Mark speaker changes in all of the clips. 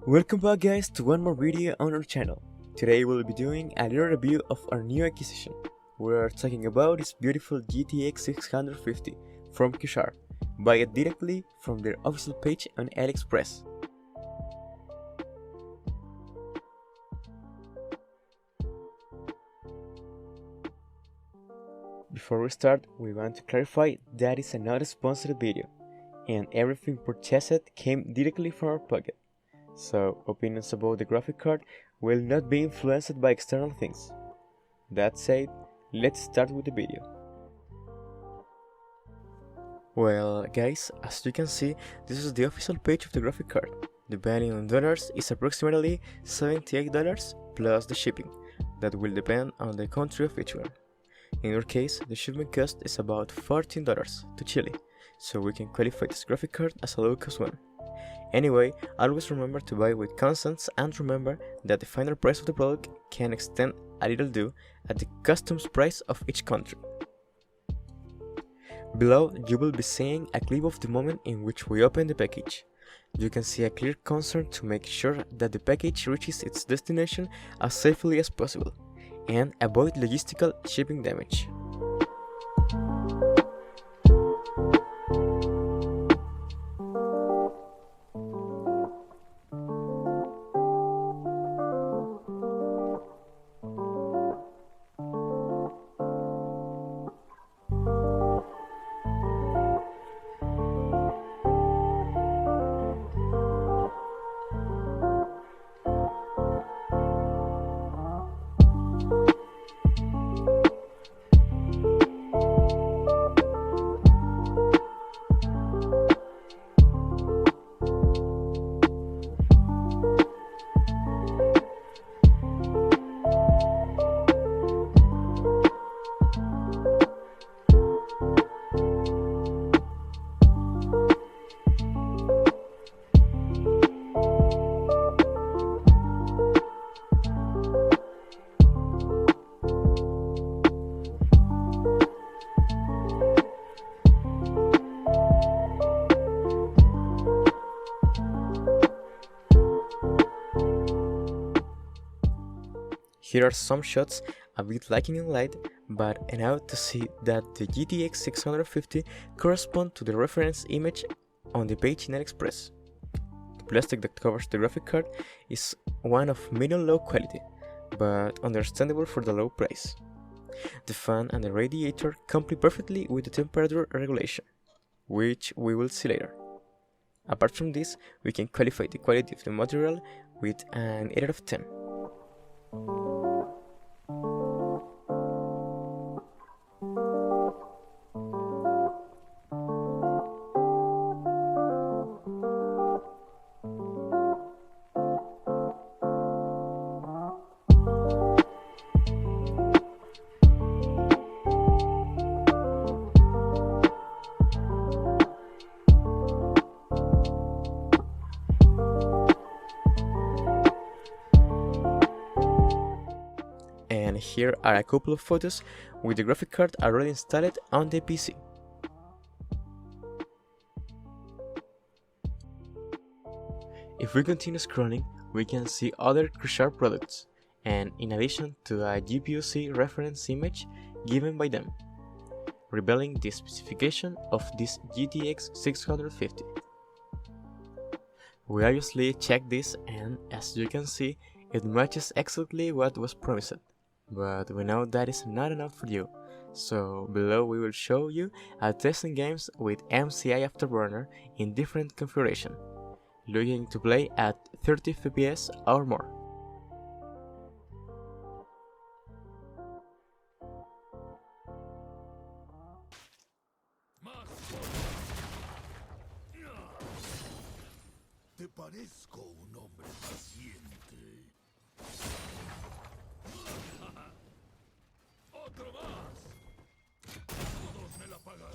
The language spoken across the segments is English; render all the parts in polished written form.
Speaker 1: Welcome back guys to one more video on our channel. Today we'll be doing a little review of our new acquisition. We're talking about this beautiful GTX 650 from Kllisre. Buy it directly from their official page on Aliexpress. Before we start, we want to clarify that it's not a sponsored video, and everything purchased came directly from our pocket. So, opinions about the graphic card will not be influenced by external things. That said, let's start with the video. Well guys, as you can see, this is the official page of the graphic card. The value in dollars is approximately $78 plus the shipping. That will depend on the country of each one. In our case, the shipment cost is about $14 to Chile, so we can qualify this graphic card as a low-cost one. Anyway, always remember to buy with consents and remember that the final price of the product can extend a little due at the customs price of each country. Below, you will be seeing a clip of the moment in which we open the package. You can see a clear concern to make sure that the package reaches its destination as safely as possible and avoid logistical shipping damage. Here are some shots a bit lacking in light, but enough to see that the GTX 650 correspond to the reference image on the page in Aliexpress. The plastic that covers the graphic card is one of medium low quality, but understandable for the low price. The fan and the radiator complete perfectly with the temperature regulation, which we will see later. Apart from this, we can qualify the quality of the material with an 8 out of 10. And here are a couple of photos with the graphic card already installed on the PC. If we continue scrolling, we can see other Kllisre products, and in addition to a GPUC reference image given by them, revealing the specification of this GTX 650. We obviously checked this, and as you can see, it matches exactly what was promised. But we know that is not enough for you, so below we will show you a testing games with MCI Afterburner in different configuration, looking to play at 30 FPS or more.
Speaker 2: Te parezco un hombre paciente. ¡Otro más! Todos me la pagarán.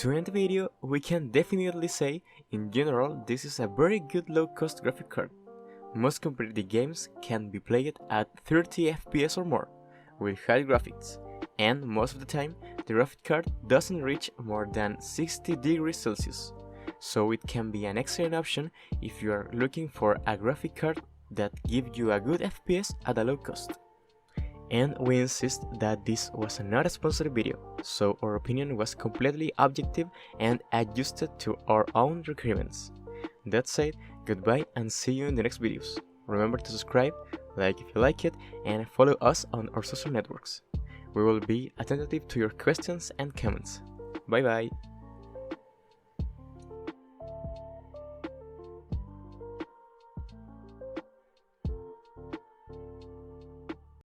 Speaker 1: To end the video, we can definitely say, in general, this is a very good low-cost graphic card. Most competitive games can be played at 30 FPS or more, with high graphics, and most of the time, the graphic card doesn't reach more than 60 degrees Celsius, so it can be an excellent option if you are looking for a graphic card that gives you a good FPS at a low cost. And we insist that this was not a sponsored video, so our opinion was completely objective and adjusted to our own requirements. That said, goodbye and see you in the next videos. Remember to subscribe, like if you like it, and follow us on our social networks. We will be attentive to your questions and comments. Bye bye!